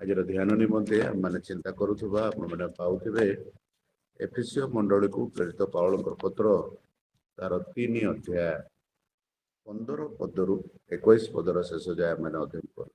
आज ध्यान निमंते मैंने चिंता करुवा पाऊे एफिसियो मंडली को प्रेरित पाउल पत्र तार 3 अध्याय 15 पदरु 21 पदर शेष जाए मैंने अध्ययन कर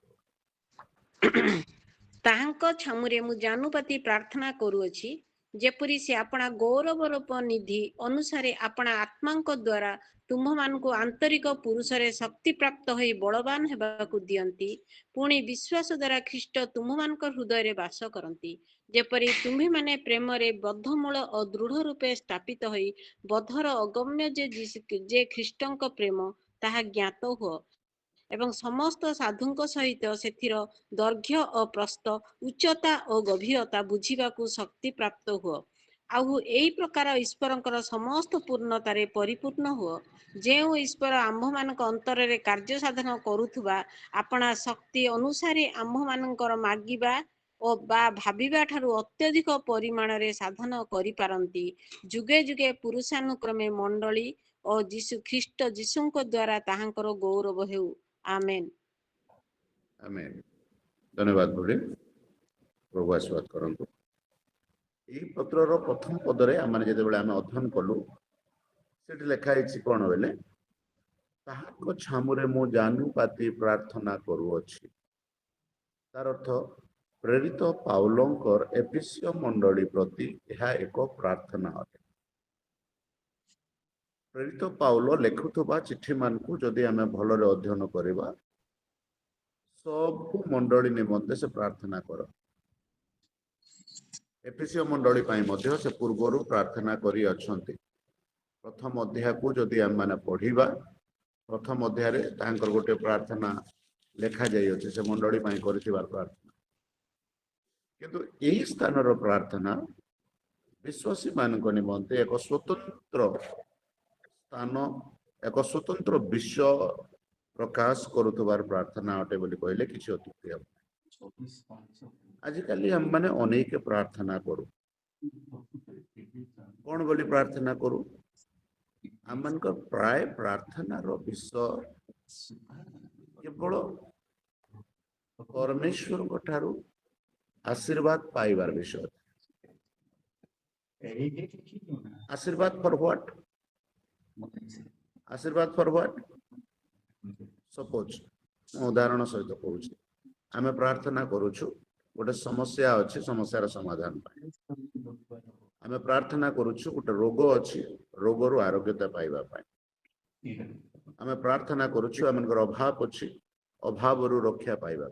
ताहांको छामुरे मु जानुपति प्रार्थना करूअछि जेपरि से अपना गौरवरूप निधि अनुसारे अपना आत्मांक द्वारा तुम्भमानकु आंतरिक पुरुषरे शक्ति प्राप्त होई बलवान हेबाकु दियंती पुणी विश्वास द्वारा ख्रीष्ट तुम्भमानक हृदय रे वास करंती जेपरि तुम्ही माने प्रेम रे बद्धमूल और दृढ़ रूपे स्थापित होई बद्धर अगम्य जे ख्रीष्टंक प्रेम ताहा ज्ञात हो एवं समस्त साधुଙ୍କ सहित ସେଥିର ଦୈର୍ଘ୍ୟ ଓ ପ୍ରସ୍ଥ ଉଚ୍ଚତା ଓ ଗଭୀରତା ବୁଝିବାକୁ ଶକ୍ତି ପ୍ରାପ୍ତ ହୁଅ ଆଉ ଏହି ପ୍ରକାର ଈଶ୍ୱରଙ୍କର ସମସ୍ତ ପୂର୍ଣ୍ଣତାରେ ପରିପୂର୍ଣ୍ଣ ହୁଅ ଯେଉଁ ଈଶ୍ୱର ଆମ୍ଭମାନଙ୍କ ଅନ୍ତରରେ କାର୍ଯ୍ୟ ସାଧନ କରୁଥିବା ଆପଣା ଶକ୍ତି ଅନୁସାରେ ଆମ୍ଭମାନଙ୍କର ମାଗିବା ଓ ବା ଭାବିବା ଠାରୁ ଅତ୍ୟଧିକ ପରିମାଣରେ ସାଧନ କରିପାରନ୍ତି ଯୁଗେ ଯୁଗେ ପୁରୁଷାନୁକ୍ରମେ ମଣ୍ଡଳୀ ଓ ଖ୍ରୀଷ୍ଟ ଯୀଶୁଙ୍କ ଦ୍ୱାରା ତାହାଙ୍କର ଗୌରବ ହେଉ आमेन आमेन धन्यवाद भाई प्रभु आशीर्वाद करंतु यही पत्रर प्रथम पदरे आम जिते आम अध्ययन कलु से लिखाई कौन बोले ताहाको छामुरे मु जानुपाति प्रार्थना करुअछि तार अर्थ प्रेरित पाउलंकर एफिसियो मंडली प्रति यह एक प्रार्थना अटे प्रेरित पाउल लेखुवा चिठी मानकु जदि आम भलरे अध्ययन करवा सब मंडली निमंते से प्रार्थना कर एफिसियो मंडली से पूर्वर प्रार्थना करी अछंती प्रथम अध्याय को जदि आम माने पढ़िबा प्रथम अध्याय रे तांकर गोटे प्रार्थना लेखा जाई अछि से मंडली करथिबार प्रार्थना किंतु एही स्थानर प्रार्थना विश्वासी मानक निमंते एक स्वतंत्र स्थान एक स्वतंत्र विषय प्रकाश करुवार प्रार्थना अटे बोली कहले किसी अत्युक्ति हम आजिकल हम माने अनेक प्रार्थना करू कौन बोली प्रार्थना करू आम प्राय प्रार्थनार विषय केवल परमेश्वर ठारू आशीर्वाद पाइबार विषय आशीर्वाद फॉर व्हाट आशीर्वाद फॉर व्हाट सपोज उदाहरण सहित कहूँ आम प्रार्थना करुछु गोटे समस्या अच्छी समस्यार समाधान आम प्रार्थना करुछु गोटे रोग अच्छी रोगर आरोग्यता पाइबा आम प्रार्थना करुछु आमनकर अभाव अच्छी अभाव रक्षा पाइबा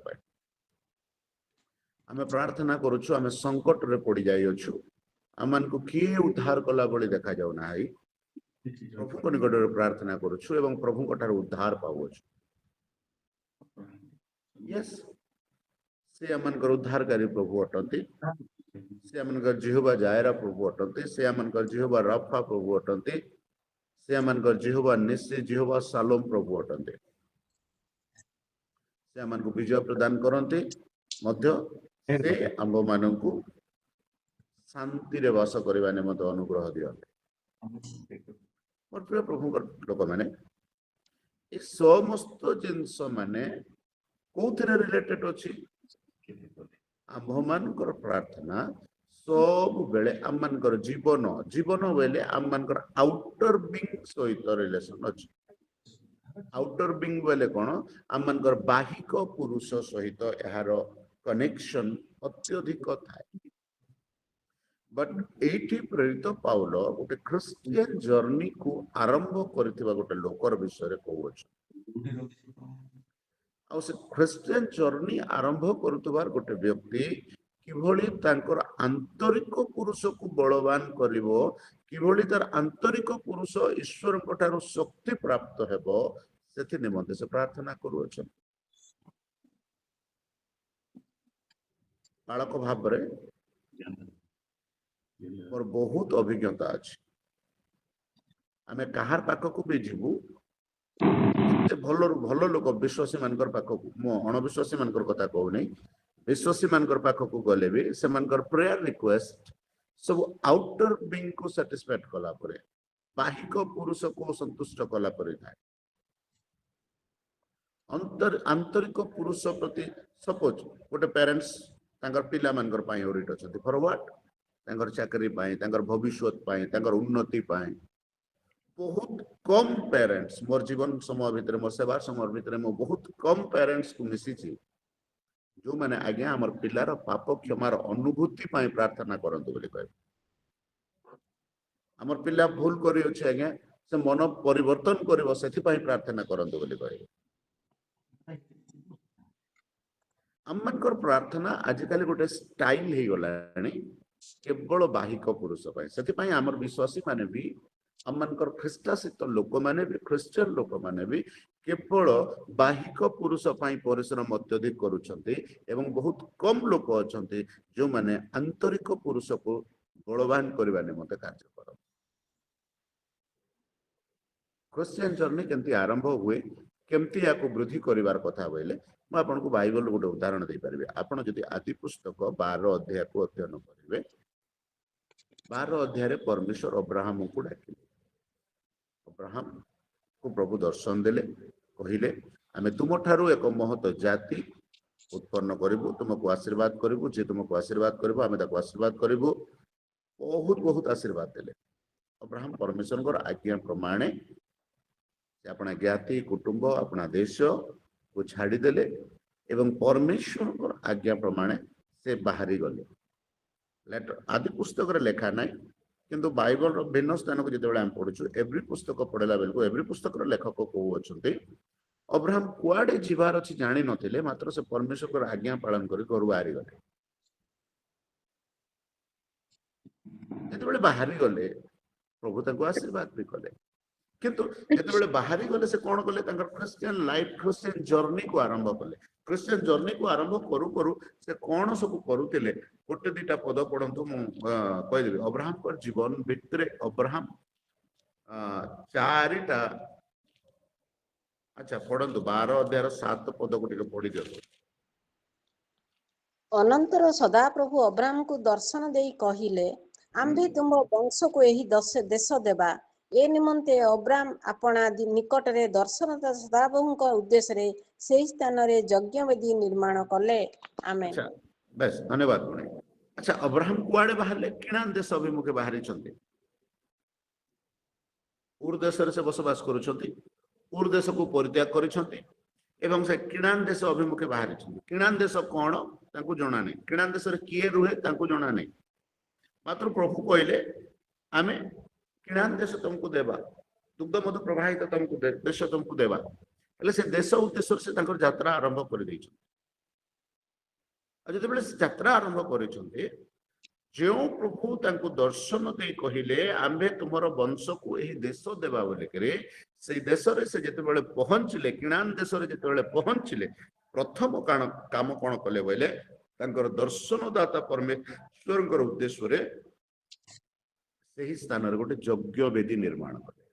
आम प्रार्थना करुछु आम संकट रे पड़ जाइछु आम को किए उद्धार कला बड़ी देखा जाऊना प्रभु को निकट प्रार्थना करुछु एवं प्रभु को उद्धार पाउछु यस से आमनकर उद्धारकारी प्रभु अटंती से आमनकर जिहोवा जायरा प्रभु अटंती से आमनकर जिहोवा राफा प्रभु अटंती से आमनकर जिहोवा निस्सी जिहोवा शालोम प्रभु अटंती से आमनको विजय प्रदान करंती मध्य से आंब मानकु शांति रे वास करबा निमंत अनुग्रह दियंती मोर प्रिय प्रभु लोक मैंने ये समस्त जिनस माने कौन रिलेटेड अच्छी आम्भर प्रार्थना सब बेले आम जीवन जीवन बेले आम आउटर बिंग सहित रिलेशन अच्छी आउटर बिंग बेले कौन आम बाहिक पुरुष सहित यार कनेक्शन अत्यधिक थाए बट एठी प्रेरित पाउल गोटे क्रिश्चियन जर्नी को आरंभ करथिबा गोटे लोकर विषय कहू आ से क्रिश्चियन जर्नी आरंभ करथबार गोटे व्यक्ति किभली तांकर आंतरिक पुरुष को बलवान करिवो किभली तार आंतरिक पुरुष ईश्वर ठारू शक्ति प्राप्त हेबो सेथि निमंते से प्रार्थना करू अछन बालक भाव रे मोर बहुत अभिज्ञता अच्छी आम कहार पाखक भी जीवु भल भल लोक विश्वासी मान पाखक मो अणविश्वासी मान कथा कहूनी विश्वासी मान पाखक गले भी से प्रेयर रिक्वेस्ट सब आउटर बिंग को सैटिस्फाइड कला परे बाहिक पुरुष को संतुष्ट कला परे थाए आंतरिक पुरुष प्रति सपोज गोटे पेरेंट्स तांकर पिला मानकर पाई ओरिट अछंती फॉर व्हाट तांकर चाकरी पाई तांकर भविष्य पाई तांकर उन्नति पाई बहुत कम पेरेंट्स मोर जीवन समय भितर मोर सेवा समय भितर मो बहुत कम पेरेंट्स को मिसी जो मैंने आज्ञा हमर पिलार पाप क्षमार अनुभूति पाई प्रार्थना करंतु बोली कहबे हमर पिला भूल करी अछि आज्ञा से मन परिवर्तन करबो सेति पाई प्रार्थना करंतु बोली कहबे हमनकर प्रार्थना आजिकल गोटे स्टाइल हे गलानी केवल बाहिक पुरुष पाई सेति पाई हमर विश्वासी माने भी हमनकर ख्रिस्टासित लोक माने भी क्रिश्चियन लोक माने भी केवल बाहिक पुरुष पाई परिश्रम अत्यधिक करूछंती एवं बहुत कम लोक अछंती जो माने आंतरिक पुरुष को बलवान करबा निमंते कार्य कर क्रिश्चियन जर्नी केमती आरंभ हुए केमती याको वृद्धि करिवार कथा बोले मैं आपन को बाइबल गोटे उदाहरण दे पारिबे आपन जदि आदि पुस्तक 12 अध्याय को अध्ययन करिवे 12 अध्याय रे परमेश्वर अब्राहम को डाकिले अब्राहम को प्रभु दर्शन देले कहिले आमे तुम ठारू एक महत जाति उत्पन्न करिबु तुमको आशीर्वाद करिबु जे तुमको आशीर्वाद करिबु आमे ताको आशीर्वाद करिबु बहुत बहुत आशीर्वाद देले अब्राहम परमेश्वर को आज्ञा प्रमाणे अपना ज्ञाति कुटुंब अपना देश को छाड़ी देले एवं परमेश्वर को आज्ञा प्रमाणे से बाहरी गले लेटर आदि पुस्तक रे लेखा नाही किंतु बाइबल रो भिन्न स्थान को जेतेबेले हम पढुछु एवरी पुस्तक पढला बेल को एवरी पुस्तक रो लेखक को अछंती अब्राहम कुआडे जीवार अछि जानि नथिले मात्र से परमेश्वर को आज्ञा पालन करी घर बाहरी गले जेतेबेले बाहरी गले प्रभु ताको आशीर्वाद भी कले किंतु जेतेबेले बाहरी गले से कोन कले तांकर क्रिश्चियन लाइफ क्रिश्चियन जर्नी को आरंभ कले क्रिश्चियन जर्नी को आरंभ करू करू से कोन सब करूतिले गोटे दिटा पद पढंतु मु कहि देबे अब्राहम को जीवन भितरे अब्राहम चारिटा अच्छा पढंतु 12 अध्याय 7 पद को टिके पढि दियो अनंतर सदा प्रभु अब्राहम को दर्शन देई कहिले आम्भे तुम वंश को एही देश देबा ए निमंते अब्राहम अपना निकट रे दर्शन सदाप्रभु को उद्देश्य रे सेही स्थान रे यज्ञ वेदी निर्माण कले आमेन अच्छा बस धन्यवाद गुणे अच्छा अब्राहम कुआडे बाहरले किणान देश अभिमुखे बाहरी छथि उर देश रे से बसवास करूछथि उर देश को परित्याग करिछथि एवं से किणान देश अभिमुखे बाहरी छथि किणान देश कोन तांको जणा नै किणान देश रे किए रुहे तांको जणा नै मात्र प्रभु कहले आमे किणान देश तुमको देबा दुग्ध मधु प्रवाहित तुमको देश तुमको देबा એટલે से देश उद्देश्य से तांकर यात्रा आरंभ कर दै छ जते बेले यात्रा आरंभ करिसंते जो प्रभु तांको दर्शन दे कहिले आम्भे तुमर वंश को एही देश देबा बोले करे से देश रे से जते बेले पहुंचले किणान देश रे जते बेले पहुंचले प्रथम काम कोन कले बोले तांकर दर्शनदाता परमेश्वरଙ୍କର उद्देश्य रे सही स्थान रे गोटे यज्ञ वेदी निर्माण कले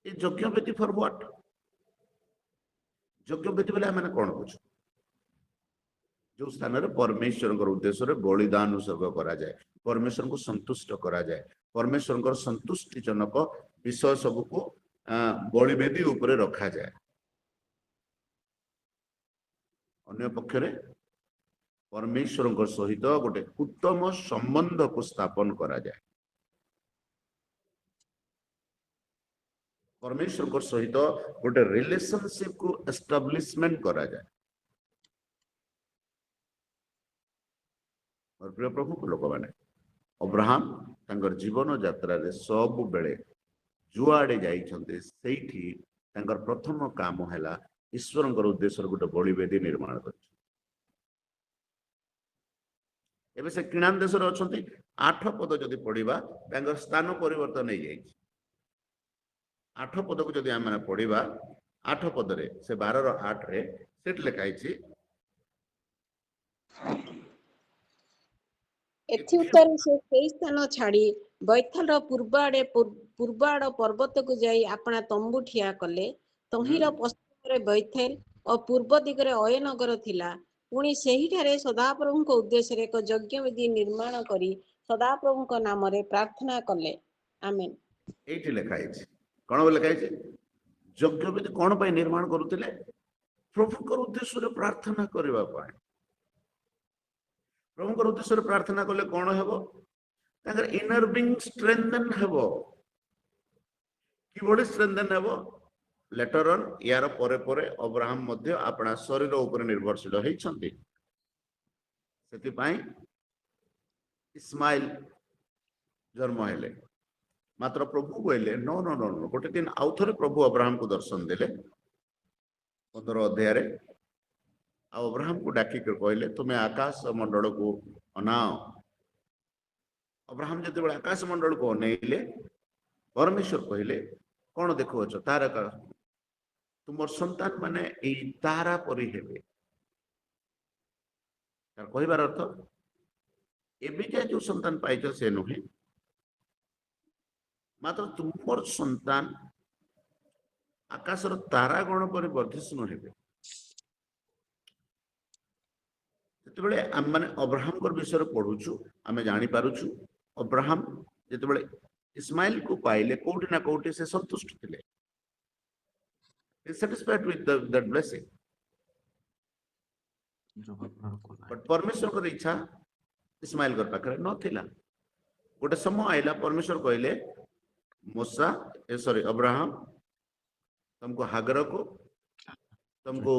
ए यज्ञ वेदी फॉर व्हाट यज्ञ वेदी बोले माने कोन बुझ जो स्थान रे परमेश्वरଙ୍କର उद्देश्य रे बलिदान उत्सर्ग करा जाए परमेश्वर को संतुष्ट करा जाए परमेश्वरଙ୍କର संतुष्टि जनक विषय सब को बलि वेदी ऊपर रखा जाए अन्य पक्ष रे परमेश्वर सहित गोटे उत्तम संबंध को स्थापन करा जाए परमेश्वर सहित गोटे रिलेशनशिप को एस्टाब्लिशमेंट करा जाए और प्रिय प्रभु को लोक माने अब्राहम तांकर जीवन यात्रा रे सब बेले जुआडे जाइछन्ते सेठी तांकर प्रथम काम हैला ईश्वरଙ୍କର उद्देश्य गोटे बलि वेदी निर्माण कर एबे से किणान देश रे अछन्ती 8 पद जदि पढिबा तांकर स्थान परिवर्तन हो जाय 8 पद को जदि हम पढिबा 8 पद रे से 12 रो 8 रे सेट लिखाई छी एथि उत्तर से सेही स्थान छाड़ी बैथल रो पूर्व आड़ पर्वत को जाई अपना तंबू ठिया कले तहिर पश्चिम रे बैथेल और पूर्व दिगरे अयनगर थिला पुणी सेही ठारे सदाप्रभु को उद्देश्य रे एक यज्ञ वेदी निर्माण करी सदाप्रभु को नाम रे प्रार्थना कले आमेन एठी लिखाई छी कोन लिखाई छी यज्ञ वेदी कोन पय निर्माण करूतिले ପ୍ରଭୁଙ୍କର ଉଦ୍ଦେଶ୍ୟରେ ପ୍ରାର୍ଥନା କରିବା ପାଇଁ। ପ୍ରଭୁଙ୍କର ଉଦ୍ଦେଶ୍ୟରେ ପ୍ରାର୍ଥନା କଲେ କଣ ହେବ? ତାଙ୍କର ଇନର ବିଂ ଷ୍ଟ୍ରେନ୍ଥେନ୍ ହେବ। କିଭଳି ଷ୍ଟ୍ରେନ୍ଥେନ୍ ହେବ? ଲେଟର ଅନ୍ ୟାର ପରେ ପରେ ଅବ୍ରାହମ ମଧ୍ୟ ଆପଣା ଶରୀର ଉପରେ ନିର୍ଭରଶୀଳ ହେଇଛନ୍ତି। ସେଥିପାଇଁ ଇସ୍ମାଇଲ ଜନ୍ମ ହେଲେ। ମାତ୍ର ପ୍ରଭୁ କହିଲେ नो नो नो नो। ଗୋଟେ ଦିନ ଆଉ ଥରେ ପ୍ରଭୁ ଅବ୍ରାହମକୁ ଦର୍ଶନ ଦେଲେ 15 ଅଧ୍ୟାୟରେ। ଆଉ ଅବ୍ରାହମକୁ ଡାକିକି କହିଲେ ତୁମେ ଆକାଶ ମଣ୍ଡଳକୁ ଅନାଅ। ଅବ୍ରାହମ ଯେତେବେଳେ ଆକାଶ ମଣ୍ଡଳକୁ ଅନେଇଲେ ପରମେଶ୍ୱର କହିଲେ କଣ ଦେଖୁଅଛ? ତାରକା। ତୁମର ସନ୍ତାନ ମାନେ ଏଇ ତାରା ପରି ହେବେ। ତାର କହିବାର ଅର୍ଥ ଏବିକା ଯୋଉ ସନ୍ତାନ ପାଇଛ ସେ ନୁହେଁ, ମାତ୍ର ତୁମର ସନ୍ତାନ ଆକାଶର ତାରାଗଣ ପରି ବର୍ଦ୍ଧିଷ୍ଣୁ ହେବେ। ଯେତେବେଳେ ଆମେ ଅବ୍ରାହମଙ୍କ ବିଷୟରେ ପଢୁଛୁ ଆମେ ଜାଣିପାରୁଛୁ ଅବ୍ରାହମ ଯେତେବେଳେ ଇସ୍ମାଇଲକୁ ପାଇଲେ କୋଉଠି ନା କୋଉଠି ସେ ସନ୍ତୁଷ୍ଟ ଥିଲେ। satisfied with that blessing. But परमेश्वरଙ୍କର ଇଚ୍ଛା ଇସ୍ମାଇଲଙ୍କ ପାଖରେ ନଥିଲା। ଗୋଟେ ସମୟ ଆଇଲା परमेश्वर କହିଲେ मूसा सॉरी अब्राहम तुमको हागर को तुमको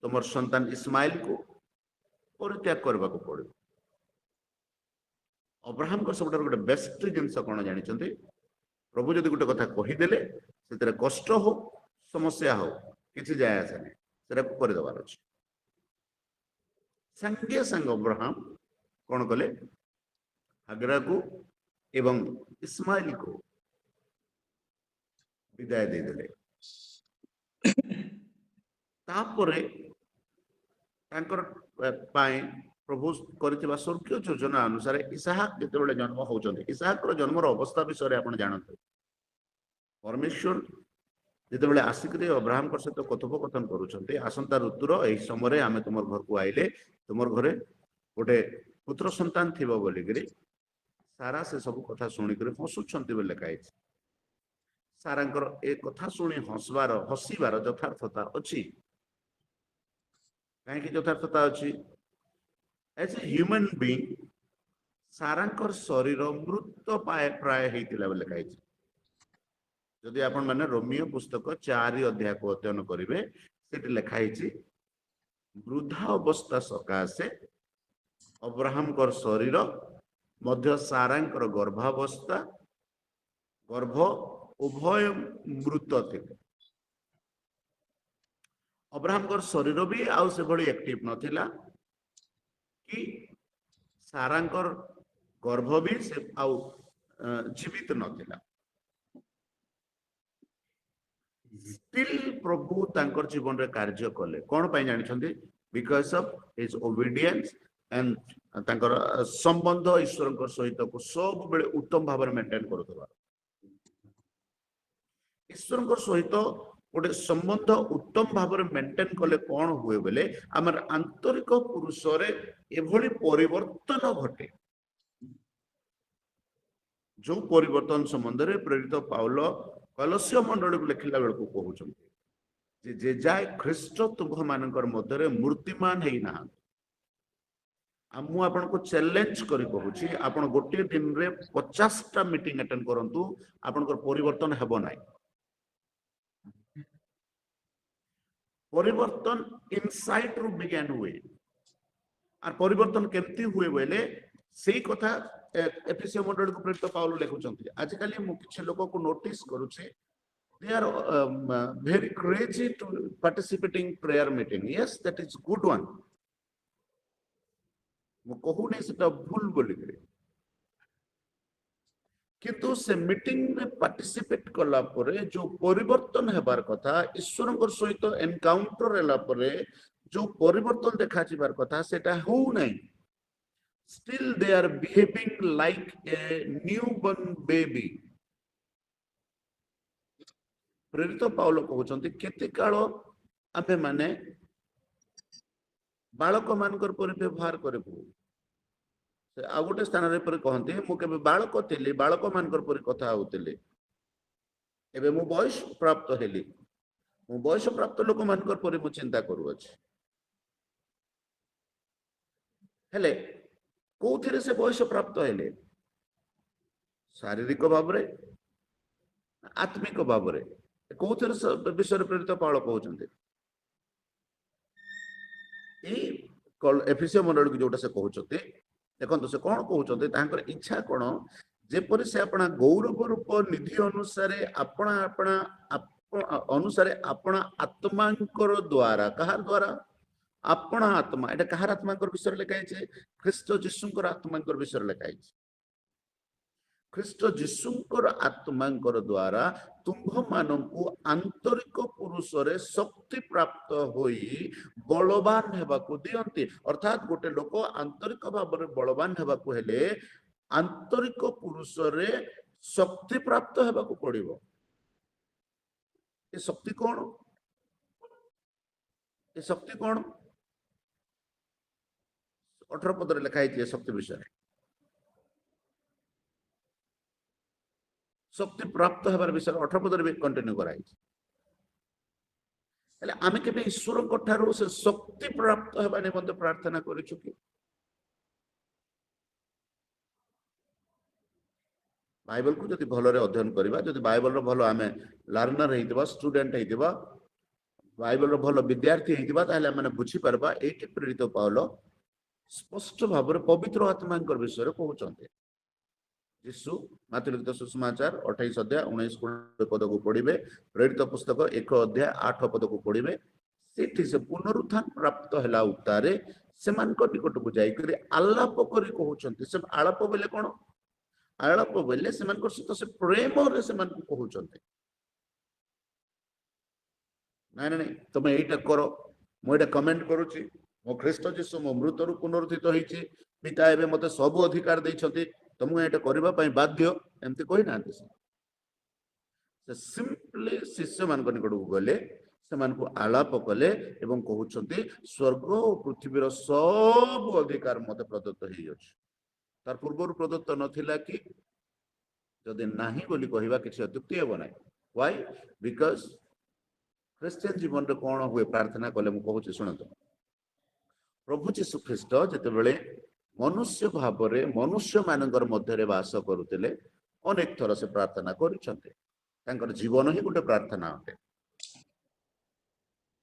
तुम संतान इस्माइल को परित्याग करने को पड़े। अब्राहम को सब गोटे बेस्ट जिनस कौन जानते प्रभु जदि गोटे कथा कहीदेले से कष्ट हो समस्या हो किसी जाए आसे नहीं से करदेवार अच्छे। संगे संग अब्राहम कौन कले हागरा को एवं इस्माइल को विदाय देदेले। तापरे तांकर पाए प्रभु करितबा स्वर्गीय योजना अनुसार इसहाक जेतेबेले जन्म होउचंते इसहाकर जन्मर अवस्था विषय आपण जानते। परमेश्वर जेतेबेले आसिकरे अब्राहम कर सहित कथोपकथन करूचंते आसंता ऋतुर एही समय आमे तुमर घर को आइले तुमर घरे गोटे पुत्र संतान थिबो बोली करी सारा से सब कथा सुनी करे हसुचंते बोले काई। सारांकर ए कथा शुणी हसबार हसीबार यथार्थता अच्छी। कहीं यथार्थता अच्छी? एज ए ह्यूमन बीइंग सारांकर शरीर मृत प्राय होता बोले कही। जदि आपण माने रोमियो पुस्तक 4 अध्याय को अध्ययन करेंगे से लिखाई वृद्धा अवस्था सकाशे अब्राहम शरीर मध्य सारांकर गर्भावस्था गर्भ उभय मृत थे। अब्राहम शरीर भी आउ से भली एक्टिव नथिला कि सारांकर गर्भ भी से आउ जीवित नथिला। स्टिल प्रभु तांकर जीवन रे कार्य कले कोन पई जानि छथि? Because of his obedience and तांकर संबंध ईश्वर सहित को सब बेले उत्तम भाव में मेंटेन करथबा। ईश्वर सहित गोटे संबंध उत्तम भाव में मेंटेन कले कौन हुए बोले आमर आंतरिक पुरुष एभली परिवर्तन घटे जो परिवर्तन संबंध में प्रेरित पाउल कलस्य मंडल को लिखला बेलू कहते जे जाए ख्रीष्ट तुम मानकर मध्य मूर्तिमान है ना। आपको चैलेंज करी कहूची आपण गोटे दिन रे 50टा मीटिंग अटेंड करंतु आपनकर परिवर्तन हेबो नाही। परिवर्तन इनसाइड रु बिगेन हुए और परिवर्तन केमती हुए बोले से कथा एफएससी मंडल को प्रेरित पाउल लिखुचंती। आजकल मु किछ लोक को नोटिस करूचे they are very crazy to participating prayer meeting. Yes that is good one. मु कहू नै सेटा भूल बोली करे किंतु से मीटिंग में पार्टिसिपेट कला परे जो परिवर्तन हेबार कथा ईश्वर सहित एनकाउंटर हेला परे जो परिवर्तन देखा जिबार कथा सेटा हो नै। Still they are behaving like a newborn baby. प्रेरित पाउल कहउचंती केते काल आमे माने बालक मानकर पर व्यवहार करबो। आ गोटे स्थान रे पर कहते मुझे बालक थी बालक मानकर पर कथा होते एबे मु बयस प्राप्त हेली ମୁଁ ବୟସ ପ୍ରାପ୍ତ ଲୋକମାନଙ୍କର ପରି ମୁଁ ଚିନ୍ତା କରୁଅଛି। ହେଲେ କୋଉଥିରେ ସେ ବୟସ ପ୍ରାପ୍ତ ହେଲେ? ଶାରୀରିକ ଭାବରେ, ଆତ୍ମିକ ଭାବରେ? କୋଉଥିରେ ବିଷୟରେ ପ୍ରେରିତ ପାଉଳ କହୁଛନ୍ତି? ଏଇ ଏଫେସୀୟ ମଣ୍ଡଳୀକୁ ଯୋଉଟା ସେ କହୁଛନ୍ତି, ଦେଖନ୍ତୁ ସେ କଣ କହୁଛନ୍ତି, ତାଙ୍କର ଇଚ୍ଛା କଣ, ଯେପରି ସେ ଆପଣା ଗୌରବ ରୂପ ନିଧି ଅନୁସାରେ ଆପଣା ଆପଣା ଆତ୍ମାଙ୍କର ଦ୍ଵାରା, କାହାର ଦ୍ଵାରା? ଆପଣା ଆତ୍ମା। ଏଟା କାହାର ଆତ୍ମାଙ୍କର ବିଷୟରେ ଲେଖା ହେଇଛି? ଖ୍ରୀଷ୍ଟ ଯୀଶୁଙ୍କର ଆତ୍ମାଙ୍କର ବିଷୟରେ ଲେଖା ହେଇଛି। ଖ୍ରୀଷ୍ଟ ଯୀଶୁଙ୍କର ଆତ୍ମାଙ୍କର ଦ୍ଵାରା ତୁମ୍ଭମାନଙ୍କୁ ଆନ୍ତରିକ ପୁରୁଷରେ ଶକ୍ତି ପ୍ରାପ୍ତ ହୋଇ ବଳବାନ ହେବାକୁ ଦିଅନ୍ତି। ଅର୍ଥାତ୍ ଗୋଟେ ଲୋକ ଆନ୍ତରିକ ଭାବରେ ବଳବାନ ହେବାକୁ ହେଲେ ଆନ୍ତରିକ ପୁରୁଷରେ ଶକ୍ତି ପ୍ରାପ୍ତ ହେବାକୁ ପଡିବ। ଏ ଶକ୍ତି କଣ? ଏ ଶକ୍ତି କଣ? 18 ପଦରେ ଲେଖା ହେଇଛି ଏ ଶକ୍ତି ବିଷୟରେ। ଶକ୍ତି ପ୍ରାପ୍ତ ହେବାର ବିଷୟରେ 18 ପଦରେ ବି କଣ୍ଟିନ୍ୟୁ କରାଯାଇଛି। ହେଲେ ଆମେ କେବେ ଈଶ୍ୱରଙ୍କ ଠାରୁ ସେ ଶକ୍ତି ପ୍ରାପ୍ତ ହେବା ନିମନ୍ତେ ପ୍ରାର୍ଥନା କରିଛୁ କି? ବାଇବଲକୁ ଯଦି ଭଲରେ ଅଧ୍ୟୟନ କରିବା, ଯଦି ବାଇବଲର ଭଲ ଆମେ ଲର୍ଣ୍ଣର ହେଇଥିବା, ଷ୍ଟୁଡେଣ୍ଟ ହେଇଥିବା, ବାଇବଲର ଭଲ ବିଦ୍ୟାର୍ଥୀ ହେଇଥିବା, ତାହେଲେ ଆମେ ବୁଝିପାରିବା ଏଇଠି ପ୍ରେରିତ ପାଉଲ ସ୍ପଷ୍ଟ ଭାବରେ ପବିତ୍ର ଆତ୍ମାଙ୍କର ବିଷୟରେ କହୁଛନ୍ତି। ଯୀଶୁ ମାର୍କୋ ଲିଖିତ ସୁସମାଚାର 28 ଅଧ୍ୟାୟ 19-20 ପଦକୁ ପଢିବେ, ପ୍ରେରିତ ପୁସ୍ତକ 1 ଅଧ୍ୟାୟ 8 ପଦକୁ ପଢିବେ। ସେଠି ସେ ପୁନରୁତ୍ଥାନ ପ୍ରାପ୍ତ ହେଲା ଉତ୍ତାରେ ସେମାନଙ୍କ ନିକଟକୁ ଯାଇକରି ଆଳାପ କରି କହୁଛନ୍ତି। ସେ ଆଳାପ ବୋଲେ କଣ? ଆଳାପ ବୋଲେ ସେମାନଙ୍କ ସହିତ ସେ ପ୍ରେମରେ ସେମାନଙ୍କୁ କହୁଛନ୍ତି, ନାଇଁ ନାଇଁ ତମେ ଏଇଟା କର, ମୁଁ ଏଇଟା କମେଣ୍ଟ କରୁଛି, ମୋ ଖ୍ରୀଷ୍ଟ ଯୀଶୁ ମୋ ମୃତରୁ ପୁନରୁଦ୍ଧିତ ହେଇଛି, ପିତା ଏବେ ମତେ ସବୁ ଅଧିକାର ଦେଇଛନ୍ତି, ତମକୁ ଏଇଟା କରିବା ପାଇଁ ବାଧ୍ୟ, ଏମିତି କହିନାହାନ୍ତି। ସେ ସିମ୍ପଲି ଶିଷ୍ୟମାନଙ୍କ ନିକଟକୁ ଗଲେ, ସେମାନଙ୍କୁ ଆଳାପ କଲେ ଏବଂ କହୁଛନ୍ତି ସ୍ୱର୍ଗ ଓ ପୃଥିବୀର ସବୁ ଅଧିକାର ମତେ ପ୍ରଦତ୍ତ ହେଇଅଛି। ତାର ପୂର୍ବରୁ ପ୍ରଦତ୍ତ ନଥିଲା କି? ଯଦି ନାହିଁ ବୋଲି କହିବା କିଛି ଅତ୍ୟୁକ୍ତି ହେବ ନାହିଁ। Why? Because ଖ୍ରୀଷ୍ଟିଆନ ଜୀବନରେ କଣ ହୁଏ ପ୍ରାର୍ଥନା କଲେ, ମୁଁ କହୁଛି ଶୁଣନ୍ତୁ। ପ୍ରଭୁ ଯୀଶୁ ଖ୍ରୀଷ୍ଟ ଯେତେବେଳେ ମନୁଷ୍ୟ ଭାବରେ ମନୁଷ୍ୟ ମାନଙ୍କର ମଧ୍ୟରେ ବାସ କରୁଥିଲେ, ଅନେକ ଥର ସେ ପ୍ରାର୍ଥନା କରିଛନ୍ତି। ତାଙ୍କର ଜୀବନ ହିଁ ଗୋଟେ ପ୍ରାର୍ଥନା ଅଟେ।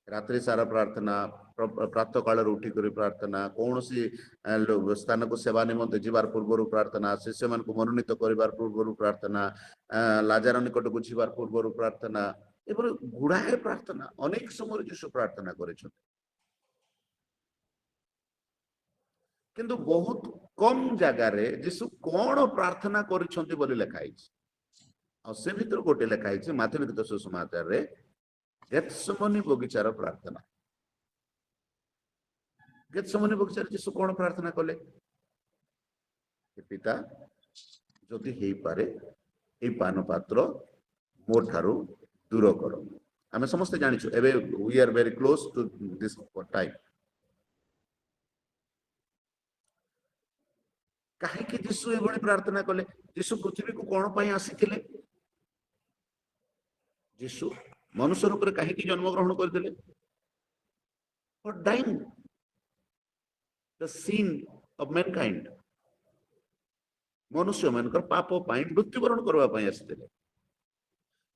ରାତ୍ରି ସାରା ପ୍ରାର୍ଥନା, ପ୍ରାତଃ କାଳରୁ ଉଠିକରି ପ୍ରାର୍ଥନା, କୌଣସି ସ୍ଥାନକୁ ସେବା ନିମନ୍ତେ ଯିବାର ପୂର୍ବରୁ ପ୍ରାର୍ଥନା, ଶିଷ୍ୟମାନଙ୍କୁ ମନୋନୀତ କରିବାର ପୂର୍ବରୁ ପ୍ରାର୍ଥନା, ଲାଜାର ନିକଟକୁ ଯିବାର ପୂର୍ବରୁ ପ୍ରାର୍ଥନା, ଏପରି ଗୁଡାଏ ପ୍ରାର୍ଥନା ଅନେକ ସମୟରେ ଯୀଶୁ ପ୍ରାର୍ଥନା କରିଛନ୍ତି। କିନ୍ତୁ ବହୁତ କମ ଜାଗାରେ ଯୀଶୁ କଣ ପ୍ରାର୍ଥନା କରିଛନ୍ତି ବୋଲି ଲେଖା ହେଇଛି। ଆଉ ସେ ଭିତରୁ ଗୋଟେ ଲେଖା ହେଇଛି ମାର୍କୋ ଲିଖିତ ସୁସମାଚାରରେ ଗେଥସେମନି ବଗିଚାର ପ୍ରାର୍ଥନା। ଗେଥସେମନି ବଗିଚାରେ ଯୀଶୁ କଣ ପ୍ରାର୍ଥନା କଲେ? ପିତା, ଯଦି ହେଇପାରେ ଏଇ ପାନ ପାତ୍ର ମୋ ଠାରୁ ଦୂର କର। ଆମେ ସମସ୍ତେ ଜାଣିଛୁ ଏବେ we are very close to this time। କାହିଁକି ଯୀଶୁ ଏଭଳି ପ୍ରାର୍ଥନା କଲେ? ଯୀଶୁ ପୃଥିବୀକୁ କଣ ପାଇଁ ଆସିଥିଲେ? ଯୀଶୁ ମନୁଷ୍ୟ ରୂପରେ କାହିଁକି ଜନ୍ମଗ୍ରହଣ କରିଥିଲେ? For dying the sin of mankind। ମନୁଷ୍ୟ ମାନଙ୍କର ପାପ ପାଇଁ ମୃତ୍ୟୁବରଣ କରିବା ପାଇଁ ଆସିଥିଲେ।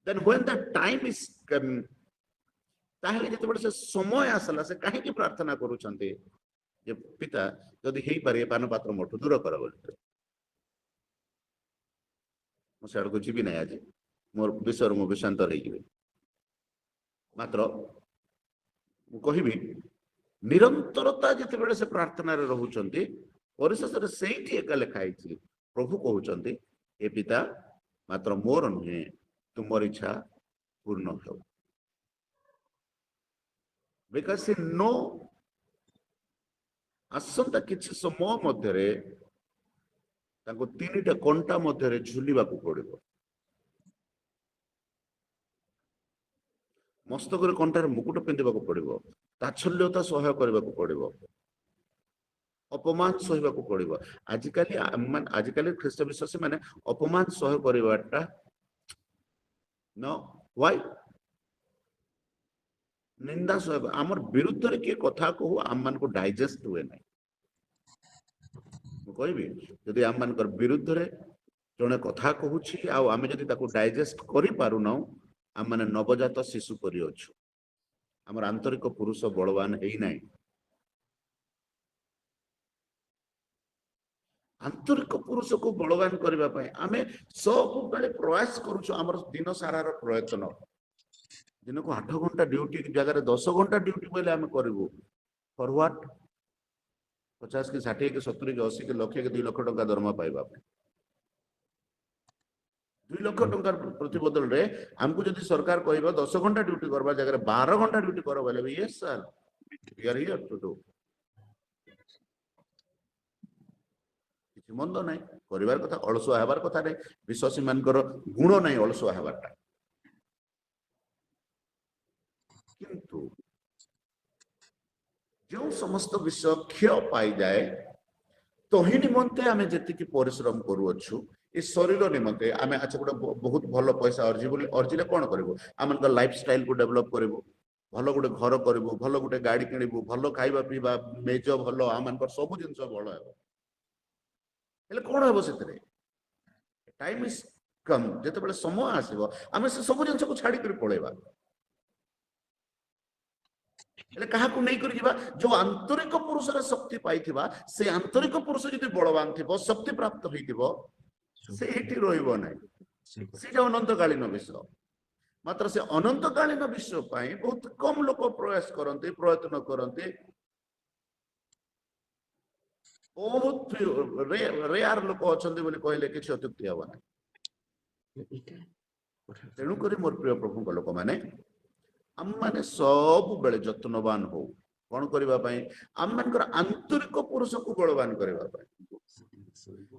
Then when the time is coming, ତାହେଲେ ଯେତେବେଳେ ସେ ସମୟ ଆସିଲା, ସେ କାହିଁକି ପ୍ରାର୍ଥନା କରୁଛନ୍ତି ଯେ ପିତା ଯଦି ହେଇପାରେ ପାନ ପାତ୍ର ମୋଠୁ ଦୂର କର ବୋଲି? ମୁଁ ସେଆଡକୁ ଯିବି ନାହିଁ, ଆଜି ମୋର ବିଷୟରେ ମୁଁ ବିଷାନ୍ତର ହେଇଯିବି। ମାତ୍ର ମୁଁ କହିବି ନିରନ୍ତରତା ଯେତେବେଳେ ସେ ପ୍ରାର୍ଥନାରେ ରହୁଛନ୍ତି, ପରିଶେଷରେ ସେଇଠି ଏକା ଲେଖା ହେଇଛି, ପ୍ରଭୁ କହୁଛନ୍ତି ଏ ପିତା ମାତ୍ର ମୋର ନୁହେଁ ତୁମର ଇଚ୍ଛା ପୂର୍ଣ୍ଣ ହେଉ। Because he know ଆସନ୍ତା କିଛି ସମୟ ମଧ୍ୟରେ ତାଙ୍କୁ 3ଟା କଣ୍ଟା ମଧ୍ୟରେ ଝୁଲିବାକୁ ପଡିବ। ମସ୍ତକରେ କଣ୍ଟାରେ ମୁକୁଟ ପିନ୍ଧିବାକୁ ପଡିବ, ତାଚ୍ଛଲ୍ୟତା ସହ୍ୟ କରିବାକୁ ପଡିବ, ଅପମାନ ସହିବାକୁ ପଡିବ। ଆଜିକାଲି ଖ୍ରୀଷ୍ଟ ବିଶ୍ୱାସୀ ମାନେ ଅପମାନ ସହ୍ୟ କରିବାଟା ନ, why? निंदा सहब आमर विरुद्ध रे के कथा कहू आम मान को डाइजेस्ट हुए नहीं कहबी जदि आम मान विरुद्ध रे जने कथा कहूछि आ आमे जदि ताको डाइजेस्ट करि पारु न आम माने नवजात शिशु परि अछु आमर आंतरिक पुरुष बलवान हेई नाही आंतरिक पुरुष को बलवान करबा पय आमे सब बेले प्रयास करूछु आमर दिन सारा रो प्रयत्न दिन को 8 घंटा ड्यूटी की जगह 10 घंटा ड्यूटी बोले आम करू फॉर व्हाट 50 की 60 की 70 की 80 की लक्ष के 2 लाख टका दरमा पाइबा 2 लाख टका प्रतिबदल रे हमको जदि सरकार कहबा 10 घंटा ड्यूटी करबा जगह 12 घंटा ड्यूटी करो बोले yes sir we are here to do किछि मंद नाही परिवार कथा अलसुआ हेबार कथा रे विश्वासी मानकर गुण नाही अलसुआ हेबारटा किंतु जो समस्त विषय क्षय पाई जाए तो ही निमंते आमे जेतिकी परिश्रम करूछु ए शरीर निमंते आमे अच्छा गोटे बहुत भल पैसा अर्जिले कौन करिवो आमन का लाइफस्टाइल को डेवलप करिवो भल गोटे घर करिवो भल गोटे गाड़ी किनिवो भल खाइबा पीबा मेज भल आमन का सब जिंस भल हेबो हेले कोन हेबो सेतरे टाइम इज कम जते बेले समय आसीबो आमे से सब जिंस को छाडी कर पळेबा क्या नहीं कर जो आंतरिक पुरुष शक्ति पाई से आंतरिक पुरुष जो बलवान थी शक्ति प्राप्त हो अनंतकालीन विषय मात्र से अनंतकालीन विषय बहुत कम लोक प्रयास करते प्रयत्न करते बहुत रेयर लोक अच्छा कहले कि अत्युक्ति हम ना तेणुक मोर प्रिय प्रभु लोक मैंने आम माने सब बेले जत्नवान हो कौन करने आम मान आंतरिक पुरुष को बलवान करने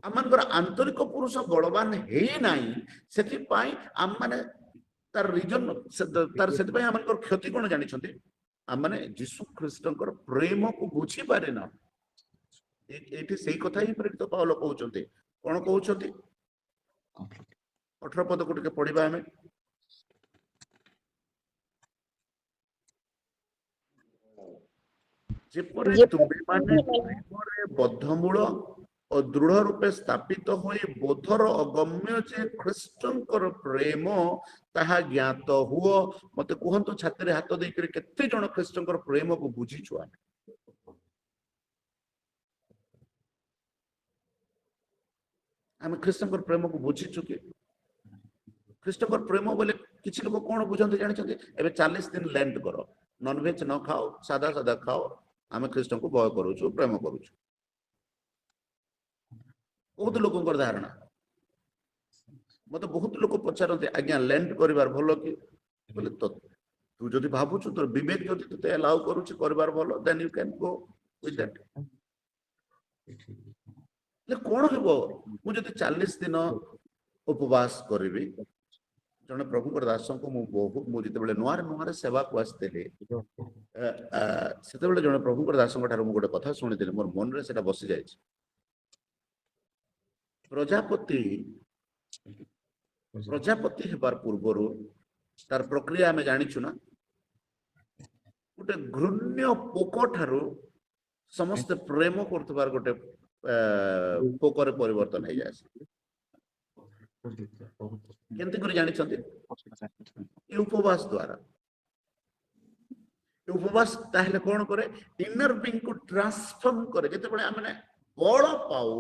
आम मान आंतरिक पुरुष बलवान है नहीं से आम माने तार रीजन तार से आम क्षति कौन जानी आम माने जीशु ख्रीस्ट प्रेम को बुझी पारे ना ये से कथा ही प्रेरित पाउल कहते कौन कहते 18 पद को पढ़ा आम बद्धमूल और दृढ़ रूपे स्थापित हुए बोधर अगम्य जे ख्रीष्टंकर प्रेम ताहा ज्ञात हुओ मते कहंतो छाती हाथ देकर केते जण ख्रीष्टंकर प्रेम को बुझीछु आमे ख्रीष्टंकर प्रेम को बुझीछु कि ख्रीष्टंकर प्रेम बोले किछि लोक कोन बुझंते जानि छथि एबे 40 दिन लेंट करो नॉनवेज न खाओ सादा सादा खाओ आम ख्रीष्ट को भय करूँ प्रेम करूँ बहुत लोक धारणा मत बहुत लोक पचारते आज्ञा लेंट करिवार भलो कि बोले तो तू जदि भाबुछु तोर विवेक जदि तते अलाउ करूछि करिवार भलो then you can go with that ले कोन हेबो मु जदि 40 दिन उपवास करिवि जने प्रभु दास को बहुत मुझे नुआर नुआर सेवा को आसते से जने प्रभु दास गोटे कथा शुणी मोर मन में बसी जाए प्रजापति हेबार पूर्वर तार प्रक्रिया आम जानिछु ना गोटे घृण्य पोक ठारू समस्त प्रेम कर गोटे पोकर परिवर्तन हो जाए केंति कर जानिछन्ति उपवास द्वारा उपवास ताहले कोन करे इनर बीइंग को ट्रांसफॉर्म करे जते बळे हमने बळ पाऊ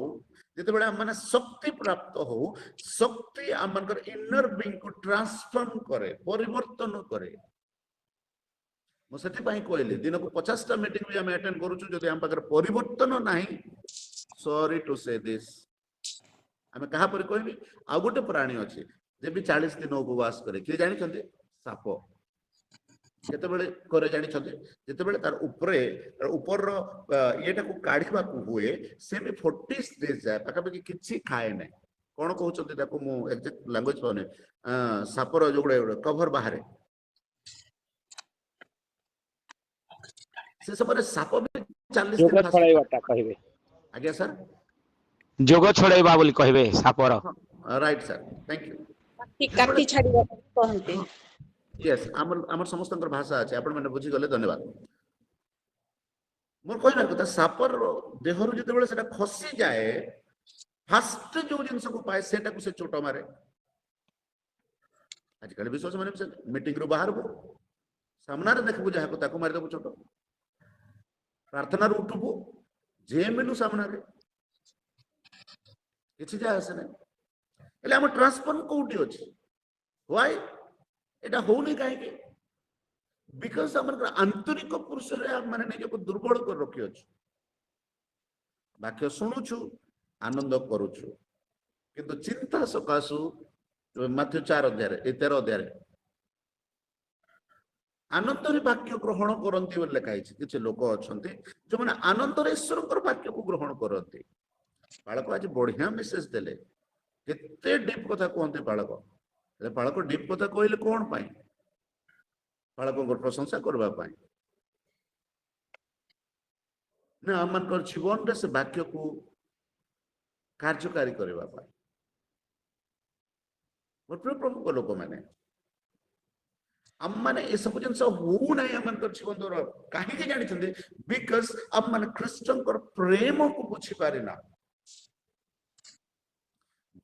जते बळे हमने शक्ति प्राप्त हो शक्ति हमनकर इनर बीइंग को ट्रांसफॉर्म करे परिवर्तन करे मो सेति पई कहले दिन को 50 टा मीटिंग भी हम अटेंड करूछु जदि हम पाकर परिवर्तन नाही सॉरी टू से दिस आम क्या कहबी आ गोटे प्राणी अच्छे जे भी 40 दिन उपवास करे किए जानी साप केते जानी तार ऊपर येटा को काढ़ा हुए से भी 40 डेज जाए पाखापाखि किसी खाए ना कौन कहते एक्जेक्ट लैंग्वेज पाने सापर जो गोटे कभर बाहर से सब साप भी 40 दिन आज्ञा सर जोग छड़ेबा बोली कहबे सापर राइट सर थैंक यू काटी छाड़ी कहते यस आमर समस्त भाषा अच्छे आपण मैंने बुझीगले धन्यवाद मोर कहना कथा सापर देहरु जिते से खसी जाए फास्ट जो जिनस को पाए से चोट मारे आजिकल विश्वास माने मीटिंग रु बाहर को सामना रे देखबू जहा को मारी देबू चोट प्रार्थना रू उठबू जे मिलू सामना रे किछि जा आसे नै एले हम ट्रांसफॉर्म कोउटी अछि व्हाई एटा होनी काहे के बिकॉज़ हमर आंतरिक पुरुष रे माने नै को दुर्बल कर रखि अछि वाक्य सुनुछु आनंद करूछु किंतु चिंता सकासु माथ्यू 4 अध्याय 13 अध्याय आनंद रे वाक्य ग्रहण करंती बोल लिखा है किछ लोक अछंती जो माने आनंद रे ईश्वर कर वाक्य को ग्रहण करंती बालक आज बढ़िया मेसेज देले केते डीप कथा कहंती बालक ले बालक डीप कथा कहले कोन पाई बालक को प्रशंसा करबा पाई ना हमन कर जीवन रे से वाक्य को कार्यकारी करबा पाई प्रभु को लोक माने हम माने ए सब जिनस हो नाही हमन कर जीवन दर काहे के जानि छथि बिकॉज़ हम माने क्रिश्चियन कर प्रेम को बुझी पारे ना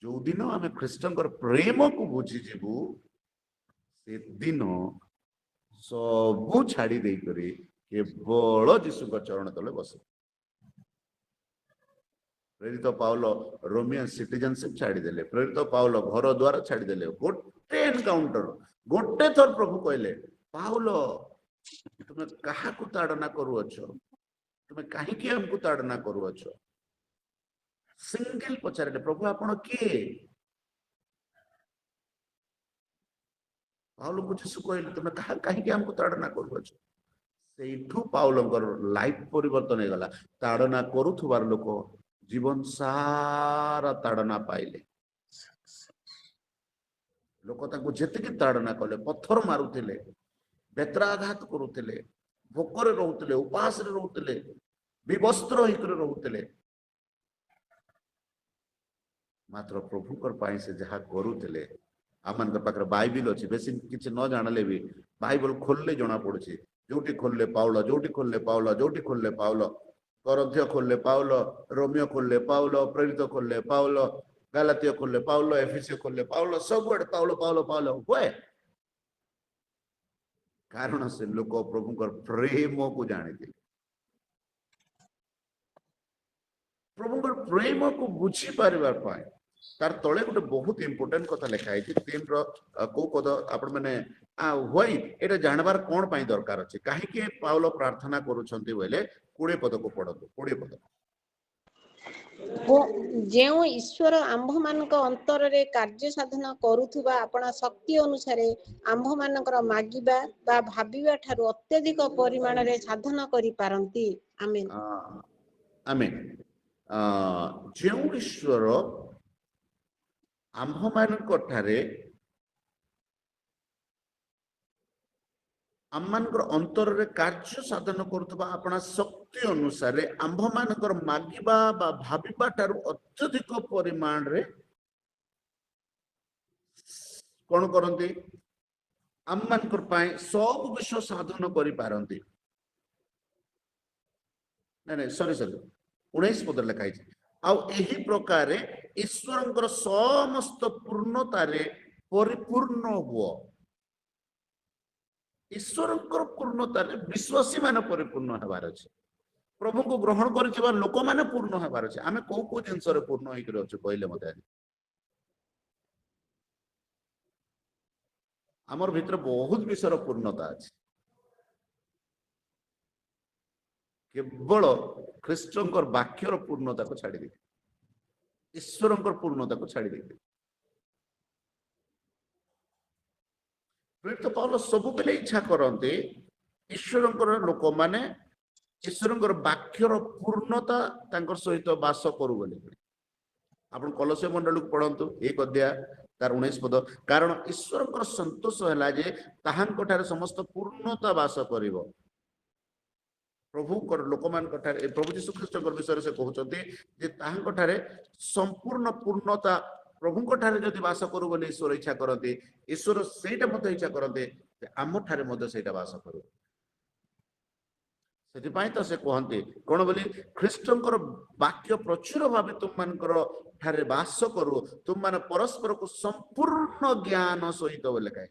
जो दिन हमें क्रिश्चियन कर प्रेम को बुझी जीवु से दिन सब छाड़ी दे करी केवल यीशु का चरण तले बसे प्रेरित पाउल रोमियन सिटीजनशिप छाड़ी देले प्रेरित पाउल घर द्वार छाड़ी देले गोटे एनकाउंटर गोटे थर प्रभु कहले पाउल तुम्हें कहा को ताड़ना करूअछ तुम्हें कहीं के हमको ताड़ना करूअछ सिंगल पचारे प्रभु आपण के पाउल को यीशु कहले तुम्हें कहा कहीं के हमको ताड़ना करूअछ सेठू पाउलंकर लाइफ परिवर्तन हो गला ताड़ना करूथुबार लोक जीवन सारा ताड़ना पाइले लोक ताको जेतिके ताड़ना कले पत्थर मारुथिले बेत्राघात करुथिले भोकरे रहउथिले उपास रे रहउथिले विवस्त्र होइकर रहउथिले मात्र प्रभु कर पाई से जहा करुथिले आमन के पाकर बाइबल अछि बेसी किछ न जानले भी बाइबल खोलले जणा पड़ुछि जोटी खोलले पाउल जोटी खोलले पाउल जोटी खोलले पाउल करंथ्य खोलले पाउल रोमियो खोलले पाउल प्रेरित खोलले पाउल गलातिया खोलले पाउल एफेसियो खोलले पाउल सब बड़े पाउल पाउल पाउल होए कारण से लोक प्रभु कर प्रेम को जानिथिले प्रभु कर प्रेम को बुझी पारिबा पाए तार तळे गोटे बहुत इंपोर्टेंट कथा लिखा है 3 रो को पद आपण माने होई एटा जानबार कोन पई दरकार अछि काहे के पाउल प्रार्थना करूछंती बोले 20 पद को पढतो 20 पद जेउ ईश्वर आंभ मानक अंतर रे कार्य साधन करूथुबा आपणा शक्ति अनुसार आंभ मानकर मागिबा बा भाबिबा ठारू अत्यधिक परिमाण रे साधन करि पारंती आमेन आमेन जेउ ईश्वर आंभ मानक ठारे आममानकर अंतर रे कार्य साधन करूथबा आपणा शक्ति अनुसार आंभ मानकर मागिबा बा भाबिबा ठारू अत्यधिक परिमाण रे कोन करंती आममानकर पाए सब विषय साधन करि पारंती नहीं सॉरी 19 पद लिखा है आ एही प्रकार ईश्वरंकर समस्त पूर्णता रे परिपूर्ण हुआ ईश्वरंकर पूर्णता रे विश्वासी माने परिपूर्ण हेबार अछि प्रभु को ग्रहण करिथिबा लोक माने पूर्ण हेबार अछि आमे को को जिंस रे पूर्ण होई करै अछि कहले मते हमर भीतर बहुत विषय रो पूर्णता अछि केवल ख्रीष्टंकर वाक्यर पूर्णता को छाड़ी दे ईश्वरंकर पूर्णता को छाड़ी दे प्रेरित पाउल सब बेले इच्छा करते ईश्वरंकर लोक माने ईश्वरंकर वाक्यर पूर्णता तांकर सहित वास करू बोले आपण कलस्य मंडल को पढंतु 1 अध्याय तार 19 पद कारण ईश्वरंकर संतोष हैला जे ताहांकर समस्त पूर्णता वास करिवो प्रभु लोक मान प्रभु यीशु ख्रीष्ट विषय से कहते संपूर्ण पूर्णता प्रभु ठारे जदि वास करू बोली ईश्वर इच्छा करते ईश्वर सेटा मत इच्छा करते आम ठारे मत सेटा वास करू से तो से कहते कौन बोली ख्रीष्टर वाक्य प्रचुर भाव तुम मानकर ठारे वास करू तुम मान परस्पर को संपूर्ण ज्ञान सहित बोले कहे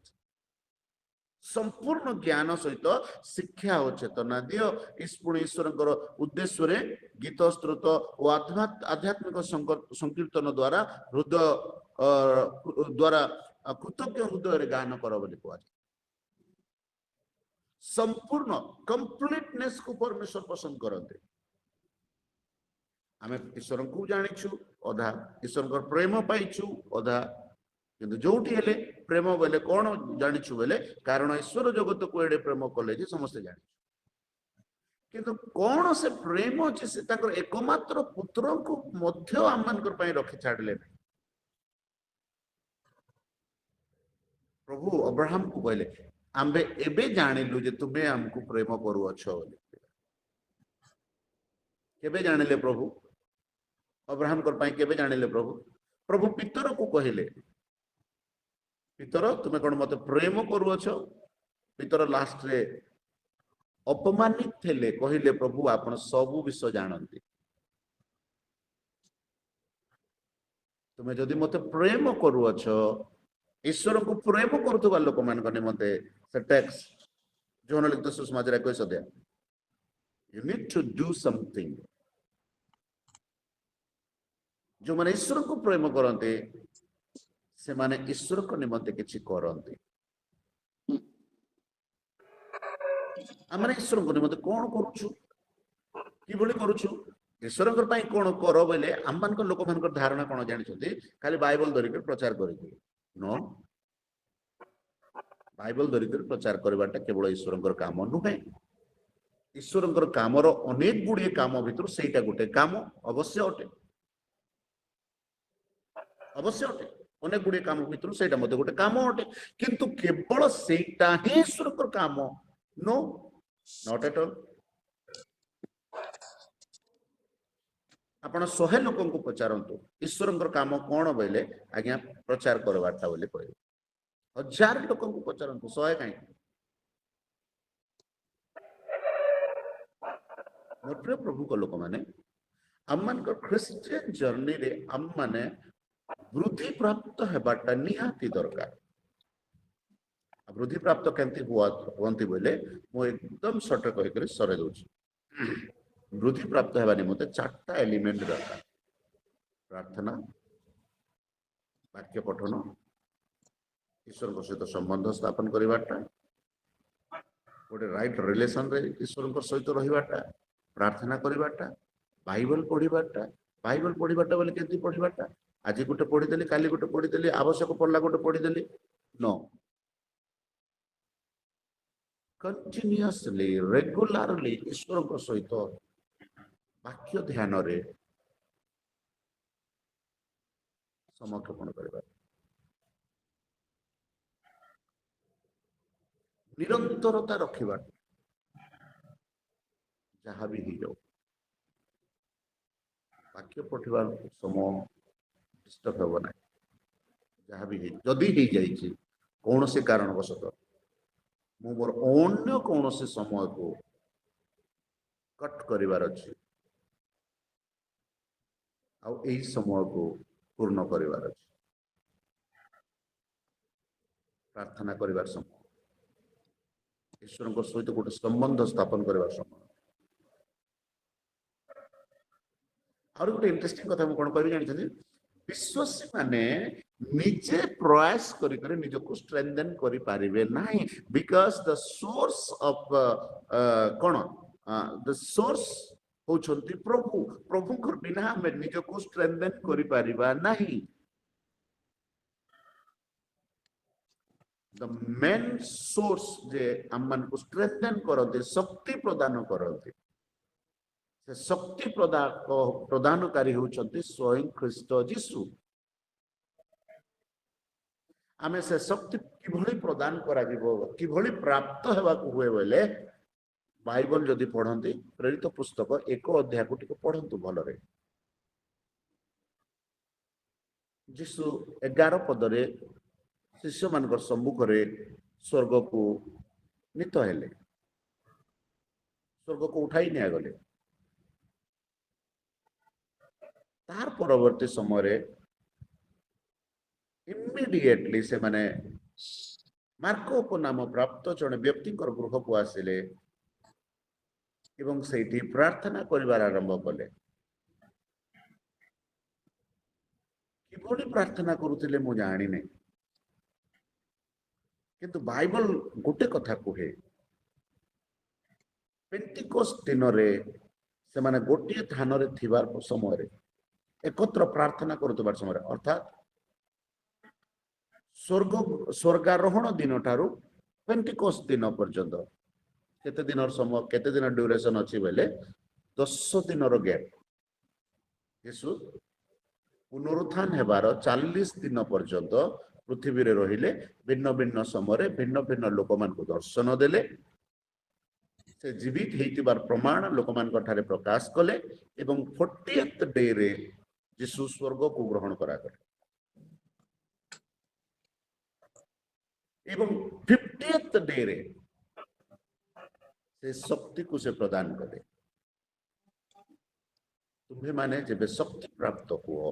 संपूर्ण ज्ञान सहित शिक्षा और चेतना दियो पुणी ईश्वर उद्देश्य गीत स्त्रोत और आध्यात्मिक संकीर्तन द्वारा हृदय द्वारा कृतज्ञ हृदय गान कर बोली कह संपूर्ण कंप्लीटनेस को परमेश्वर पसंद करते आम ईश्वर को जानिछु अधा ईश्वर प्रेम पाइछु अधा किंतु जोठी हेले प्रेम बोले कौन जानिछु बोले कारण ईश्वर जगत को एडे प्रेम कले जे समस्त जानि किंतु कौन से प्रेम अछि से ताकर एकमात्र पुत्र को मध्य आम मानकर पई रखि छाडले प्रभु अब्राहम को कहले आम्बे एबे जानिलु जे तुमे हमको प्रेम करू अछो बोले केबे जानिले प्रभु अब्राहम कर पई केबे जानिले प्रभु प्रभु पितर को कहले पितर तुम्हें कौन मत प्रेम करुअछ पितर लास्ट रे अपमानित थे कहले प्रभु आपण सबु विषय जानते तुम्हें जदि मत प्रेम करुअछ ईश्वर को प्रेम करुवा लोक मान निमंते से टैक्स जो लिखित सुषमाज कह सदे you need to do something जो माने ईश्वर को प्रेम करते से माने ईश्वर को निमंते किछि करते आम ईश्वर को निमंते कौन करुछु कि बोली करुछु ईश्वर कौन कर बोले आम मान लोक मान धारणा कौन जानते खाली बाइबल धरिक प्रचार कर नो बाइबल धरिक प्रचार करवाटा केवल ईश्वर काम नुहे ईश्वर कामर अनेक गुड़िए काम भितर सेटा गोटे काम अवश्य अटे अवश्य अटे अनेक गुड़िए काम भितर सेटा मते गोटे काम अटे किंतु केवल सेटा ही ईश्वर काम नो नॉट एट ऑल आपण 100 लोक को पचारंतु ईश्वर काम कौन बोले आज्ञा प्रचार करवाटा बोले कह 1000 लोक को पचारंतु 100 कहीं मोर प्रिय प्रभु को लोक माने आम मान क्रिश्चियन जर्नी रे आम माने वृद्धि प्राप्त हेबाटा निहाती दरकार वृद्धि प्राप्त केंति हुअंती बोले मो एकदम शॉर्ट कहि सरे दउछि वृद्धि प्राप्त हेबा निमंते 4टा एलिमेंट दरकार प्रार्थना वाक्य पठन ईश्वर सहित संबंध स्थापन करवाटा गोटे राइट रिलेशन रे ईश्वर सहित रहिबाटा प्रार्थना करवाटा बाइबल पढ़िबाटा बोले केंति पढ़िबाटा आज गोटे पढ़ीदेली काली गोटे पढ़ीदेली आवश्यक पड़ला गोटे पढ़ीदेली नो कंटिन्यूअसली रेगुलरली ईश्वर सहित वाक्य ध्यान रे समर्पण करबा निरंतरता रखिबा जहाँ भी ही जाओ वाक्य पठिबार समय डिस्टर्ब हेब ना जहाँ भी जदि ही जाइए कौन से कारणवशत मु मोर अन्य कौन से समय को कट करिवार अछि आउ एही समय को पूर्ण करिवार अछि प्रार्थना करिवार समय ईश्वर सहित गोटे संबंध स्थापन करिवार समय और गोटे इंटरेस्टिंग कथा कौन कह जानी विश्वासी माने निजे प्रयास करी निज को स्ट्रेंथन करि पारिबे नाही बिकॉज द सोर्स ऑफ कौन द सोर्स होचंती प्रभु प्रभु को बिना हम निज को स्ट्रेंथन करि पारिबा नाही द मेन सोर्स जे हम मन को स्ट्रेंथन करते शक्ति प्रदान करते से शक्ति प्रदानकारी होचंती स्वयं ख्रीष्ट जीशु आमे से शक्ति किभली प्रदान करा जिवो किभली प्राप्त हेबा को हुए बोले बाइबल जदि पढ़ंती प्रेरित पुस्तक 1 अध्याय को टिके पढ़ंतु भल रे ଯୀଶୁ 11 ପଦରେ ଶିଷ୍ୟମାନଙ୍କ ସମ୍ମୁଖରେ ସ୍ୱର୍ଗକୁ ନୀତ ହେଲେ, ସ୍ୱର୍ଗକୁ ଉଠାଇ ନିଆଗଲେ। ତାର ପରବର୍ତ୍ତୀ ସମୟରେ ଇମିଡିଏଟଲି ସେମାନେ ମାର୍କୋପ ନାମ ପ୍ରାପ୍ତ ଜଣେ ବ୍ୟକ୍ତିଙ୍କର ଗୃହକୁ ଆସିଲେ ଏବଂ ସେଇଠି ପ୍ରାର୍ଥନା କରିବାର ଆରମ୍ଭ କଲେ। କିଭଳି ପ୍ରାର୍ଥନା କରୁଥିଲେ ମୁଁ ଜାଣିନି, କିନ୍ତୁ ବାଇବଲ ଗୋଟେ କଥା କୁହେ, ପେଣ୍ଟିକୋଷ୍ଟ ଦିନରେ ସେମାନେ ଗୋଟିଏ ଥାନରେ ଥିବା ସମୟରେ, एकत्र प्रार्थना करुवा समय अर्थात स्वर्गारोहण दिन ठारू पेंटिकोस्ट दिन पर्यंत केते दिन समय केते दिन ड्यूरेशन अच्छी बेले 10 दिन गैप। यीशु पुनरुत्थान हेबार 40 दिन पर्यंत पृथ्वी रे रहिले, भिन्न भिन्न समय भिन्न भिन्न लोक मान को दर्शन देले, से जीवित हेतिबार प्रमाण लोक मान ठारे प्रकाश कले एवं 40th डे रे यीशु स्वर्ग को ग्रहण करा गले एवं 50th डे रे से शक्ति को से प्रदान कले। तुम्हें माने जब शक्ति प्राप्त हुआ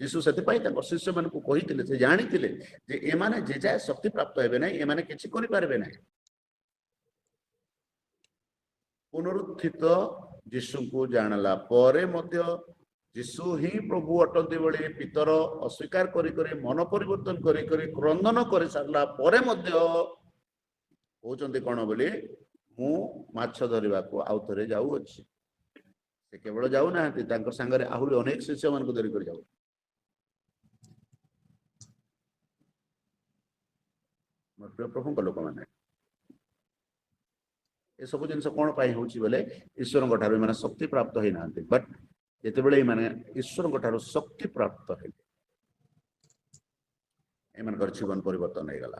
यीशु से शिष्य मान को कही से जानी जे ए माने जे जाए शक्ति प्राप्त हेबे नहीं, ए माने किछि करि पारबे नहीं। पुनरुत्थित यीशु को जानला परे मध्य यीशु ही प्रभु अटंती बेले पितर अस्वीकार करी करी मन परिवर्तन करी करी क्रंदन कर सारला परे मध्य कहउचंती कोन बोली मु माछ धरिबा को आउ थरे जाउ अछि। से केवल जाउ नाहंती, तांकर संगरे आहुरी अनेक शिष्य मान को धरि कर जाउ। प्रिय प्रभु को लोक माने ए सब जिनस कोन पाई होउची बोले ईश्वर ठारू माने शक्ति प्राप्त होई नाहंती, बट जेते बेले माने ईश्वर ठारू शक्ति प्राप्त हेले एमनकर जीवन परिवर्तन हो गला।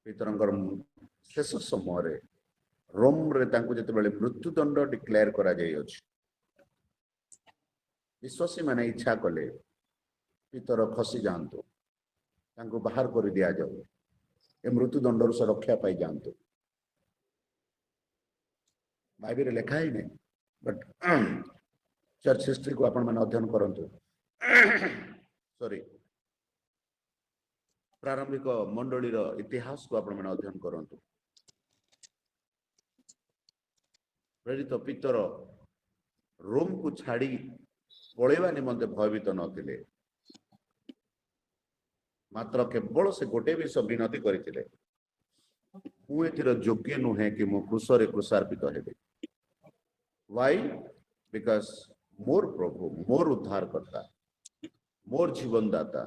पितरंकर शेष समय रोम रे तांको जेते बेले मृत्युदंड डिक्लेयर करा जाय अछि, विश्वासी माने इच्छा कले पितर खसी जानतो, तांको बाहर कर दिया जाऊ, ए मृत्युदंड से रक्षा पाई जानतो। बाइबल लिखा ही नहीं, बट चर्च हिस्ट्री को आपण माने अध्ययन करंतु। सॉरी, प्रारंभिक मंडलीर इतिहास को आपण माने अध्ययन करंतु। प्रेरित पितर रोम को छाड़ी पळेवा निमंते भयभीत नथिले, मात्र केवल से गोटे विषय विनती करथिले, मु एथिर योग्य नुहे कि मु क्रूसरे क्रूसार्पित हेबे। व्हाई? बिकॉज मोर प्रभु मोर उद्धारकर्ता मोर जीवनदाता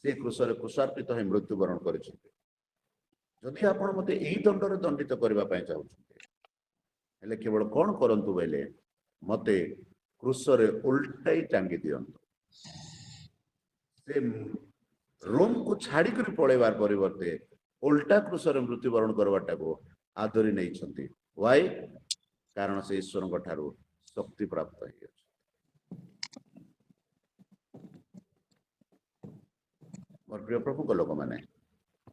से क्रूसरे क्रूसार्पित है मृत्युवरण करिसेंते। जदि आपण मते एही दंडरे दंडित करबा पय चाहउछन्ते हेले केवल कोन करंतु बेले मते क्रूसरे उल्टाई टांगी दियंतु। से रोम को छाड़ी कर पळेबार परिवर्ते उल्टा क्रूसरे मृत्युवरण करबाटा को आदरी नै छथि। व्हाई? कारण से ईश्वर ठारू शक्ति प्राप्त है। मोर प्रिय प्रभु को लोक माने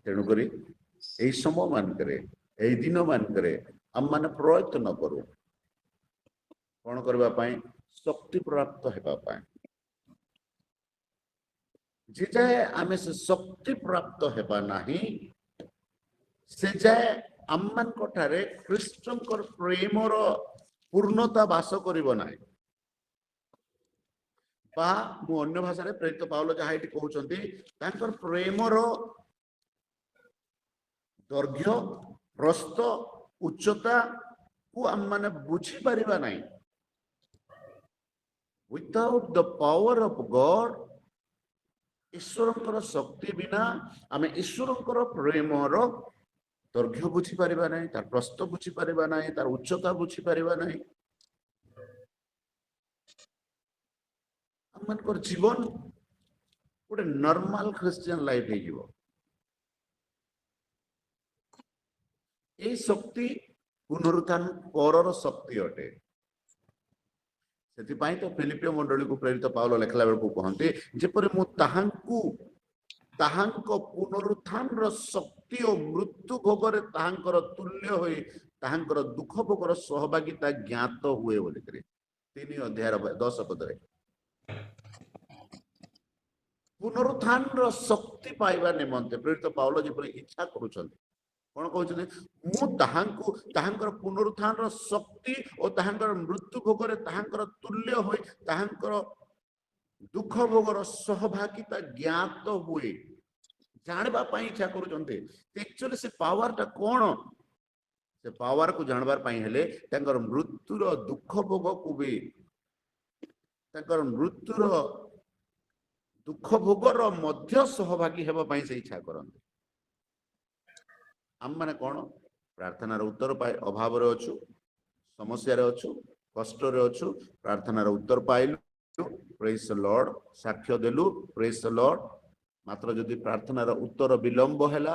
तेणुक यही समय मानक यही दिन मानक आम मैंने प्रयत्न करूँ कौन करने शक्ति प्राप्त होगा। जे जाए आम से शक्ति प्राप्त होगा नहीं से जाए आम मान ख्रीष्टन प्रेमर पूर्णता बास करिबो नाही। बा मु अन्य भाषा रे प्रेरित पाउलो जहा एठी कहउचंती तांकर प्रेमर दैर्घ्य प्रस्थ उच्चता को आम माने बुझी परिबा नाही। Without the power of God, ईश्वरंकर शक्ति बिना आम ईश्वरंकर प्रेमर दैर्घ्य बुझी परिबा नाही, तार प्रस्थ बुझी परिबा नाही, तार उच्चता बुझी परिबा नाही। आमनकर जीवन गोटे नॉर्मल क्रिश्चियन लाइफ है जीवो। ए शक्ति पुनरुत्थान परर शक्ति अटे। ସେଥିପାଇଁ ତ ଫିଲିପିଓ ମଣ୍ଡଳୀକୁ ପ୍ରେରିତ ପାଉଲ ଲେଖିଲା ବେଳକୁ କହନ୍ତି ଯେପରି ମୁଁ ତାହାଙ୍କ ପୁନରୁତ୍ଥାନର ଶକ୍ତି ଓ ମୃତ୍ୟୁ ଭୋଗରେ ତାହାଙ୍କର ତୁଲ୍ୟ ହୋଇ ତାହାଙ୍କର ଦୁଃଖ ଭୋଗର ସହଭାଗିତା ଜ୍ଞାତ ହୁଏ ବୋଲିକରି 3 ଅଧ୍ୟାୟର 10 ପଦରେ ପୁନରୁତ୍ଥାନର ଶକ୍ତି ପାଇବା ନିମନ୍ତେ ପ୍ରେରିତ ପାଉଲ ଯେପରି ଇଚ୍ଛା କରୁଛନ୍ତି କଣ କହୁଛନ୍ତି ମୁଁ ତାହାଙ୍କର ପୁନରୁତ୍ଥାନର ଶକ୍ତି ଓ ତାହାଙ୍କର ମୃତ୍ୟୁ ଭୋଗରେ ତାହାଙ୍କର ତୁଲ୍ୟ ହୋଇ ତାହାଙ୍କର ଦୁଃଖ ଭୋଗର ସହଭାଗିତା ଜ୍ଞାତ ହୁଏ ଜାଣିବା ପାଇଁ ଇଚ୍ଛା କରୁଛନ୍ତି ଆକ୍ଚୁଆଲି ସେ ପାୱାରଟା କଣ ସେ ପାୱାରକୁ ଜାଣିବାର ପାଇଁ ହେଲେ ତାଙ୍କର ମୃତ୍ୟୁର ଦୁଃଖ ଭୋଗକୁ ବି ତାଙ୍କର ମୃତ୍ୟୁର ଦୁଃଖ ଭୋଗର ମଧ୍ୟ ସହଭାଗୀ ହେବା ପାଇଁ ସେ ଇଚ୍ଛା କରନ୍ତି ଆମମାନେ କଣ ପ୍ରାର୍ଥନାର ଉତ୍ତର ଅଭାବରେ ଅଛୁ ସମସ୍ୟାରେ ଅଛୁ କଷ୍ଟରେ ଅଛୁ ପ୍ରାର୍ଥନାର ଉତ୍ତର ପାଇଲୁ ପ୍ରେଜ୍ ଦ ଲର୍ଡ ସାକ୍ଷ୍ୟ ଦେଲୁ ପ୍ରେଜ୍ ଦ ଲର୍ଡ ମାତ୍ର ଯଦି ପ୍ରାର୍ଥନାର ଉତ୍ତର ବିଳମ୍ବ ହେଲା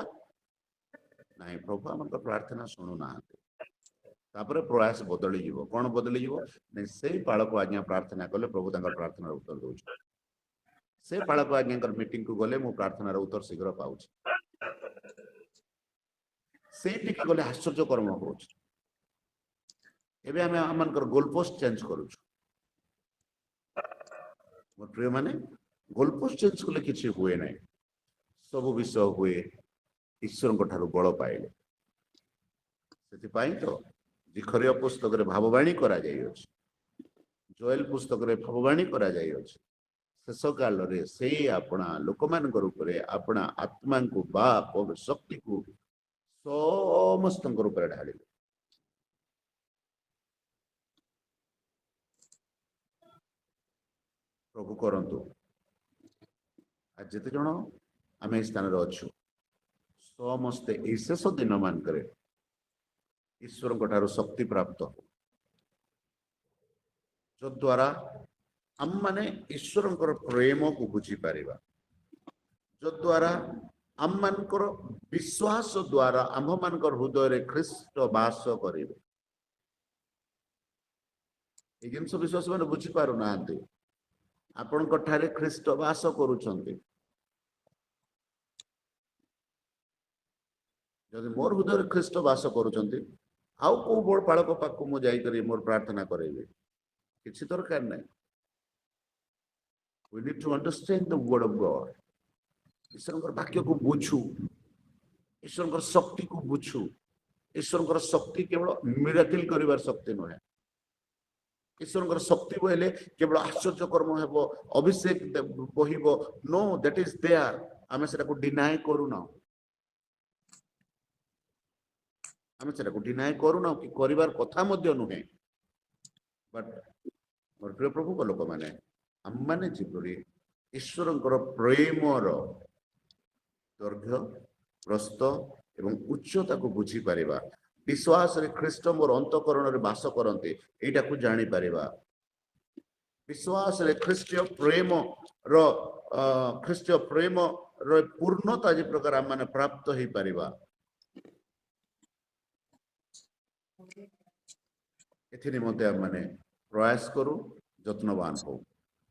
ନାଇଁ ପ୍ରଭୁ ଆମର ପ୍ରାର୍ଥନା ଶୁଣୁନାହାନ୍ତି ତାପରେ ପ୍ରୟାସ ବଦଳିଯିବ କଣ ବଦଳିଯିବ ନାଇଁ ସେଇ ପାଳକୁ ଆଜ୍ଞା ପ୍ରାର୍ଥନା କଲେ ପ୍ରଭୁ ତାଙ୍କର ପ୍ରାର୍ଥନାର ଉତ୍ତର ଦଉଛନ୍ତି ସେ ପାଳକୁ ଆଜ୍ଞାଙ୍କର ମିଟିଂକୁ ଗଲେ ମୁଁ ପ୍ରାର୍ଥନାର ଉତ୍ତର ଶୀଘ୍ର ପାଉଛି ସେଇଠିକି ଗଲେ ଆଶ୍ଚର୍ଯ୍ୟ କର୍ମ ହଉଛି ଏବେ ଆମେ ଆମମାନଙ୍କର ଗୋଲପୋଷ୍ଟ ଚେଞ୍ଜ କରୁଛୁ ମୋ ପ୍ରିୟ ମାନେ ଗୋଲପୋଷ୍ଟ ଚେଞ୍ଜ କଲେ କିଛି ହୁଏ ନାହିଁ ସବୁ ବିଷୟ ହୁଏ ଈଶ୍ୱରଙ୍କ ଠାରୁ ବଳ ପାଇଲେ ସେଥିପାଇଁ ତ ଜିଖରୀୟ ପୁସ୍ତକରେ ଭାବବାଣୀ କରାଯାଇଅଛି ଜୋଏଲ ପୁସ୍ତକରେ ଭାବବାଣୀ କରାଯାଇଅଛି ଶେଷ କାଳରେ ସେଇ ଆପଣା ଲୋକମାନଙ୍କର ଉପରେ ଆପଣା ଆତ୍ମାଙ୍କୁ ବା ଶକ୍ତିକୁ ସମସ୍ତଙ୍କର ଉପରେ ଢାଳିବେ ପ୍ରଭୁ କରନ୍ତୁ ଆଜି ଯେତେ ଜଣ ଆମେ ଏହି ସ୍ଥାନରେ ଅଛୁ ସମସ୍ତେ ଏହି ଶେଷ ଦିନ ମାନଙ୍କରେ ଈଶ୍ୱରଙ୍କ ଠାରୁ ଶକ୍ତି ପ୍ରାପ୍ତ ଯଦ୍ୱାରା ଆମମାନେ ଈଶ୍ୱରଙ୍କର ପ୍ରେମକୁ ବୁଝିପାରିବା ଯଦ୍ୱାରା ଆମମାନଙ୍କର ବିଶ୍ୱାସ ଦ୍ୱାରା ଆମ୍ଭମାନଙ୍କର ହୃଦୟରେ ଖ୍ରୀଷ୍ଟ ବାସ କରିବେ এই ଜିନିଷ ବିଶ୍ୱାସ ମାନେ ବୁଝିପାରୁନାହାନ୍ତି ଆପଣଙ୍କ ଠାରେ ଖ୍ରୀଷ୍ଟ ବାସ କରୁଛନ୍ତି ଯଦି ମୋର ହୃଦୟରେ ଖ୍ରୀଷ୍ଟ ବାସ କରୁଛନ୍ତି ଆଉ କୋଉ ବଡ଼ ପାଳକ ପାଖକୁ ମୁଁ ଯାଇକରି ମୋର ପ୍ରାର୍ଥନା କରେଇବି କିଛି ଦରକାର ନାହିଁ we need to understand the word of God ଈଶ୍ୱରଙ୍କର ବାକ୍ୟକୁ ବୁଝୁ ଈଶ୍ୱରଙ୍କର ଶକ୍ତିକୁ ବୁଝୁ ଈଶ୍ୱରଙ୍କର ଶକ୍ତି କେବଳ ମିରାକିଲ କରିବାର ଶକ୍ତି ନୁହେଁ ଈଶ୍ୱରଙ୍କର ଶକ୍ତି ବୋଇଲେ କେବଳ ଆଶ୍ଚର୍ଯ୍ୟ କର୍ମ ହେବ ଅଭିଷେକ ବହିବ नो दैट इज देयर ଆମେ ସେଟାକୁ ଡିନାଏ କରୁନାହୁଁ ଆମେ ସେଟାକୁ ଡିନାଏ କରୁନାହୁଁ କି କରିବାର କଥା ମଧ୍ୟ ନୁହେଁ ବଟ୍ ମୋର ପ୍ରିୟ ପ୍ରଭୁଙ୍କ ଲୋକମାନେ ଆମମାନେ ଯେପରି ଈଶ୍ୱରଙ୍କର ପ୍ରେମର ଦୈର୍ଘ୍ୟ ପ୍ରସ୍ଥ ଏବଂ ଉଚ୍ଚତାକୁ ବୁଝିପାରିବା ବିଶ୍ୱାସରେ ଖ୍ରୀଷ୍ଟ ମୋର ଅନ୍ତଃକରଣରେ ବାସ କରନ୍ତି ଏଇଟାକୁ ଜାଣିପାରିବା ବିଶ୍ୱାସରେ ଖ୍ରୀଷ୍ଟୀୟ ପ୍ରେମର ପୂର୍ଣ୍ଣତା ଯେ ପ୍ରକାର ଆମମାନେ ପ୍ରାପ୍ତ ହେଇପାରିବା ଏଥିନିମନ୍ତେ ଆମମାନେ ପ୍ରୟାସ କରୁ ଯତ୍ନବାନ ହଉ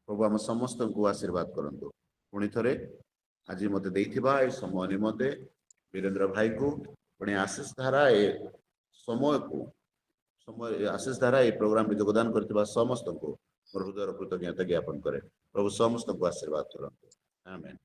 ପ୍ରଭୁ ଆମ ସମସ୍ତଙ୍କୁ ଆଶୀର୍ବାଦ କରନ୍ତୁ ପୁଣି ଥରେ ଆଜି ମତେ ଦେଇଥିବା ଏ ସମୟ ନିମନ୍ତେ ବୀରେନ୍ଦ୍ର ଭାଇକୁ ପୁଣି ଆଶିଷ ଧାରା ଏ ଆଶିଷ ଧାରା ଏ ପ୍ରୋଗ୍ରାମରେ ଯୋଗଦାନ କରିଥିବା ସମସ୍ତଙ୍କୁ ମୋର ହୃଦୟର କୃତଜ୍ଞତା ଜ୍ଞାପନ କରେ ପ୍ରଭୁ ସମସ୍ତଙ୍କୁ ଆଶୀର୍ବାଦ କରନ୍ତୁ ଆମେନ୍।